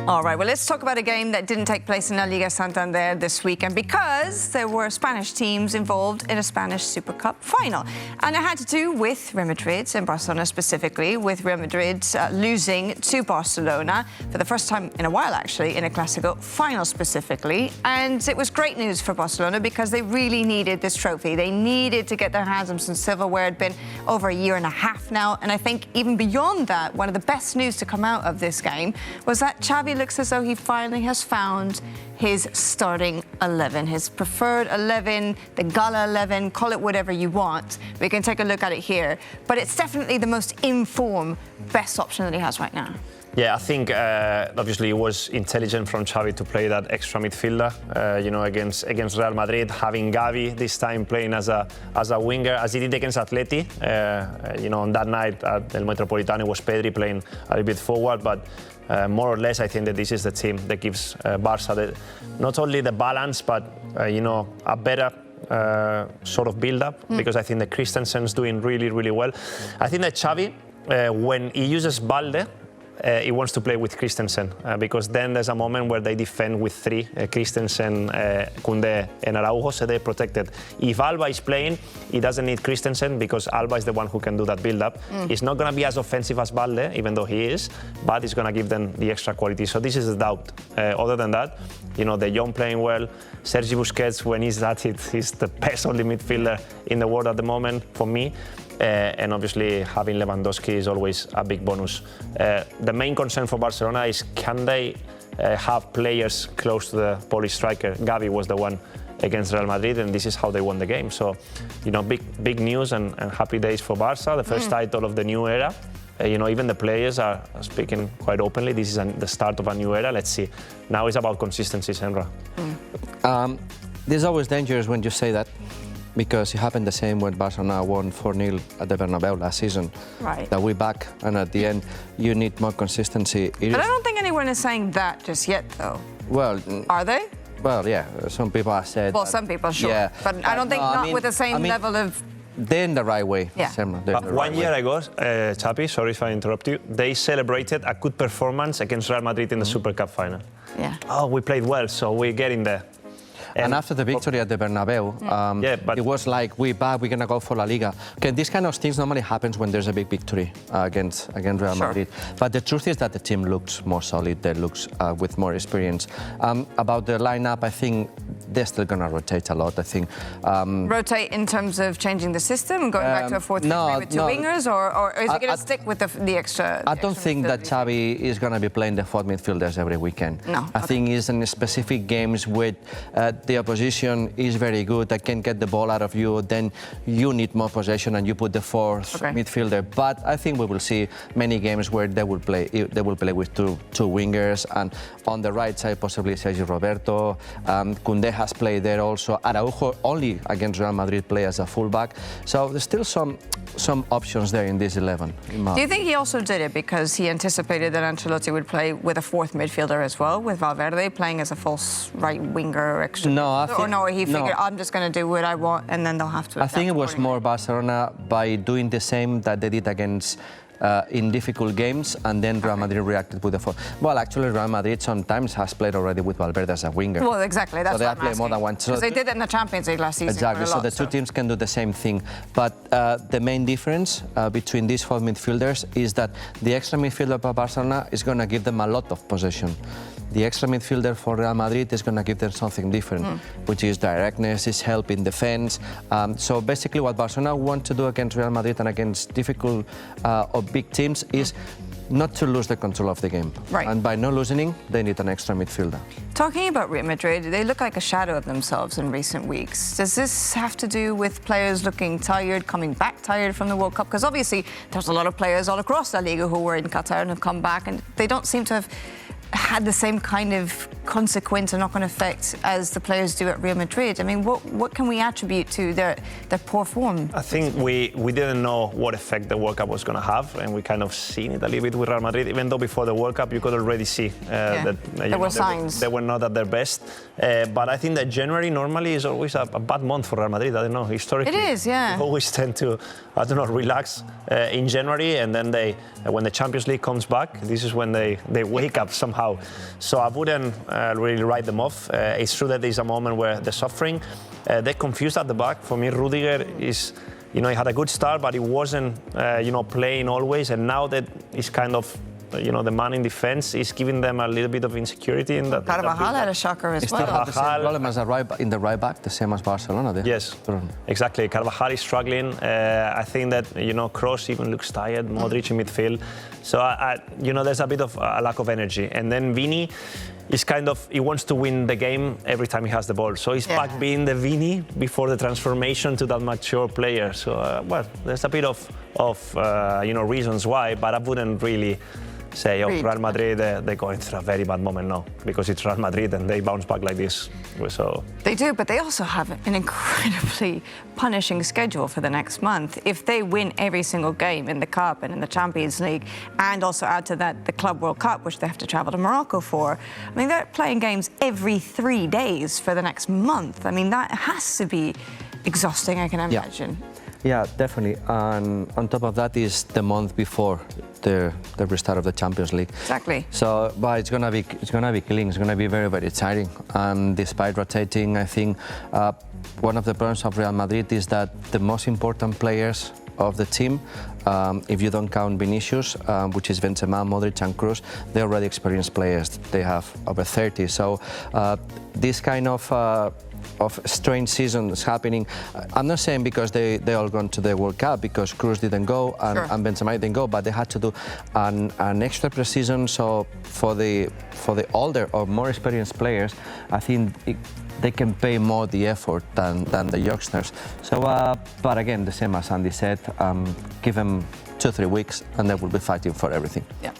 All right, well, let's talk about a game that didn't take place in La Liga Santander this weekend because there were Spanish teams involved in a Spanish Super Cup final. And it had to do with Real Madrid and Barcelona specifically, with Real Madrid losing to Barcelona for the first time in a while, actually, in a Clásico final specifically. And it was great news for Barcelona because they really needed this trophy. They needed to get their hands on some silverware. It had been over a year and a half now. And I think even beyond that, one of the best news to come out of this game was that Xavi looks as though he finally has found his starting 11, his preferred 11, the Gala 11, call it whatever you want. We can take a look at it here. But it's definitely the most in-form, best option that he has right now. Yeah, I think obviously it was intelligent from Xavi to play that extra midfielder, against Real Madrid, having Gavi this time playing as a winger, as he did against Atleti. On that night at El Metropolitano was Pedri playing a little bit forward, but more or less I think that this is the team that gives Barca not only the balance, but a better sort of build-up, because I think that Christensen's doing really, really well. I think that Xavi, when he uses Balde, he wants to play with Christensen because then there's a moment where they defend with three, Christensen, Koundé and Araujo, so they're protected. If Alba is playing, he doesn't need Christensen because Alba is the one who can do that build-up. He's not going to be as offensive as Balde, even though he is, but he's going to give them the extra quality. So this is the doubt. Other than that, De Jong playing well. Sergi Busquets, when he's at it, he's the best only midfielder in the world at the moment for me. And obviously having Lewandowski is always a big bonus. The main concern for Barcelona is can they have players close to the Polish striker? Gavi was the one against Real Madrid, and this is how they won the game. So, big news and happy days for Barca, the first title of the new era. Even the players are speaking quite openly. This is the start of a new era. Let's see. Now it's about consistency, Senra. There's always dangerous when you say that, because it happened the same when Barcelona won 4-0 at the Bernabeu last season. Right. That we're back, and at the end, you need more consistency. But I don't think anyone is saying that just yet, though. Well, are they? Well, yeah. Some people have said. Well, some people, sure. Yeah. But I don't think with the same level of. They're in the right way. Yeah. One year ago, Chapi, sorry if I interrupt you, they celebrated a good performance against Real Madrid in the Super Cup final. Yeah. Oh, we played well, so we're getting there. And after the victory at the Bernabeu, it was like, we're back, we're going to go for La Liga. Okay, these kind of things normally happens when there's a big victory against Real Madrid. But the truth is that the team looks more solid, they looks with more experience. About the lineup, I think they're still going to rotate a lot, I think. Rotate in terms of changing the system, going back to a 4-3-3 with two wingers, or is it going to stick with the extra? I don't think that Xavi is going to be playing the 4 midfielders every weekend. No. I think it's in specific games with the opposition is very good, they can get the ball out of you, then you need more possession and you put the 4th midfielder. But I think we will see many games where they will play with two wingers, and on the right side possibly Sergi Roberto. Koundé has played there also. Araujo only against Real Madrid play as a fullback. So there's still some options there in this 11. Do you think he also did it because he anticipated that Ancelotti would play with a 4th midfielder as well, with Valverde playing as a false right winger or extra? No, he figured I'm just going to do what I want and then they'll have to. I think it was more Barcelona by doing the same that they did against in difficult games, and then Real Madrid reacted with the 4. Well, actually, Real Madrid sometimes has played already with Valverde as a winger. Well, exactly. That's so what they play more than one. Because they did it in the Champions League last season. Exactly. So the two teams can do the same thing. But the main difference between these 4 midfielders is that the extra midfielder for Barcelona is going to give them a lot of possession. The extra midfielder for Real Madrid is going to give them something different, which is directness, is help in defense. So basically what Barcelona want to do against Real Madrid and against difficult or big teams is not to lose the control of the game. Right. And by not losing, they need an extra midfielder. Talking about Real Madrid, they look like a shadow of themselves in recent weeks. Does this have to do with players looking tired, coming back tired from the World Cup? Because obviously there's a lot of players all across La Liga who were in Qatar and have come back, and they don't seem to have had the same kind of consequent or knock-on effect as the players do at Real Madrid? I mean, what can we attribute to their poor form? I think we didn't know what effect the World Cup was going to have, and we kind of seen it a little bit with Real Madrid. Even though before the World Cup you could already see that there were signs. They were not at their best. But I think that January normally is always a bad month for Real Madrid. I don't know, historically. It is, yeah. They always tend to, I don't know, relax in January, and then when the Champions League comes back, this is when they wake up somehow. So I wouldn't really write them off. It's true that there's a moment where they're suffering. They're confused at the back. For me, Rudiger is, he had a good start, but he wasn't, playing always. And now that he's kind of, the man in defence is giving them a little bit of insecurity in that. Carvajal had a shocker as well. The same problem as in the right back, the same as Barcelona did. Yes, exactly. Carvajal is struggling. I think that, Kroos even looks tired, Modric in midfield. So, there's a bit of a lack of energy. And then Vini is he wants to win the game every time he has the ball. So he's back being the Vini before the transformation to that mature player. So, there's a bit of reasons why, but I wouldn't really say, Real Madrid, they're going through a very bad moment now, because it's Real Madrid and they bounce back like this. So they do, but they also have an incredibly punishing schedule for the next month. If they win every single game in the Cup and in the Champions League, and also add to that the Club World Cup, which they have to travel to Morocco for, I mean, they're playing games every 3 days for the next month. I mean, that has to be exhausting, I can imagine. Yeah, definitely. And on top of that is the month before the restart of the Champions League. Exactly. So, but it's gonna be killing. It's gonna be very, very tiring. And despite rotating, I think one of the problems of Real Madrid is that the most important players of the team, if you don't count Vinicius, which is Benzema, Modric and Kroos, they're already experienced players. They have over 30. So this kind of strange seasons happening. I'm not saying because they all gone to the World Cup, because Kroos didn't go and Benzema didn't go, but they had to do an extra pre-season. So for the older or more experienced players, I think they can pay more the effort than the youngsters. So, but again, the same as Andy said, give them 2-3 weeks and they will be fighting for everything. Yeah.